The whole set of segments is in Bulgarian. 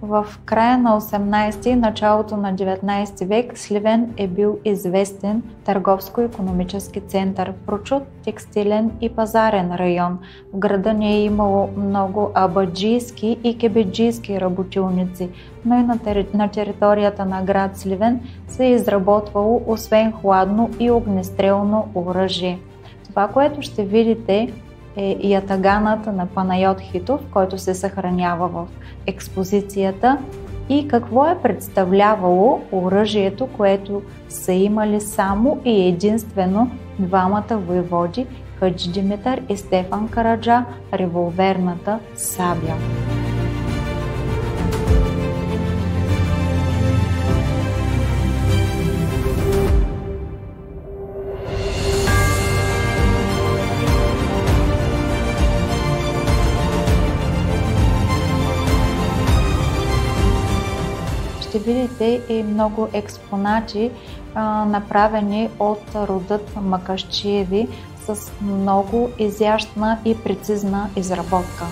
В края на 18 и началото на 19 век Сливен е бил известен търговско-икономически център, прочут текстилен и пазарен район. В града не е имало много абаджийски и кебеджийски работилници, но и на територията на град Сливен се е изработвало освен хладно и огнестрелно оръжие. Това, което ще видите, е ятаганът на Панайот Хитов, който се съхранява в експозицията, и какво е представлявало оръжието, което са имали само и единствено двамата войводи Хаджи Димитър и Стефан Караджа – револверната сабя. Ще видите и много експонати, направени от родът Макашчиеви с много изящна и прецизна изработка.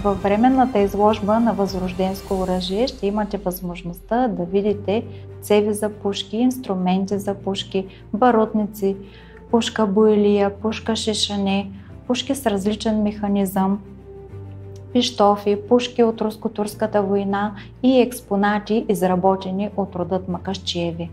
Във временната изложба на възрожденско оръжие ще имате възможността да видите цеви за пушки, инструменти за пушки, барутници, пушка боилия, пушка шишане, пушки с различен механизъм, пищофи, пушки от руско-турската война и експонати, изработени от родът Макашчиеви.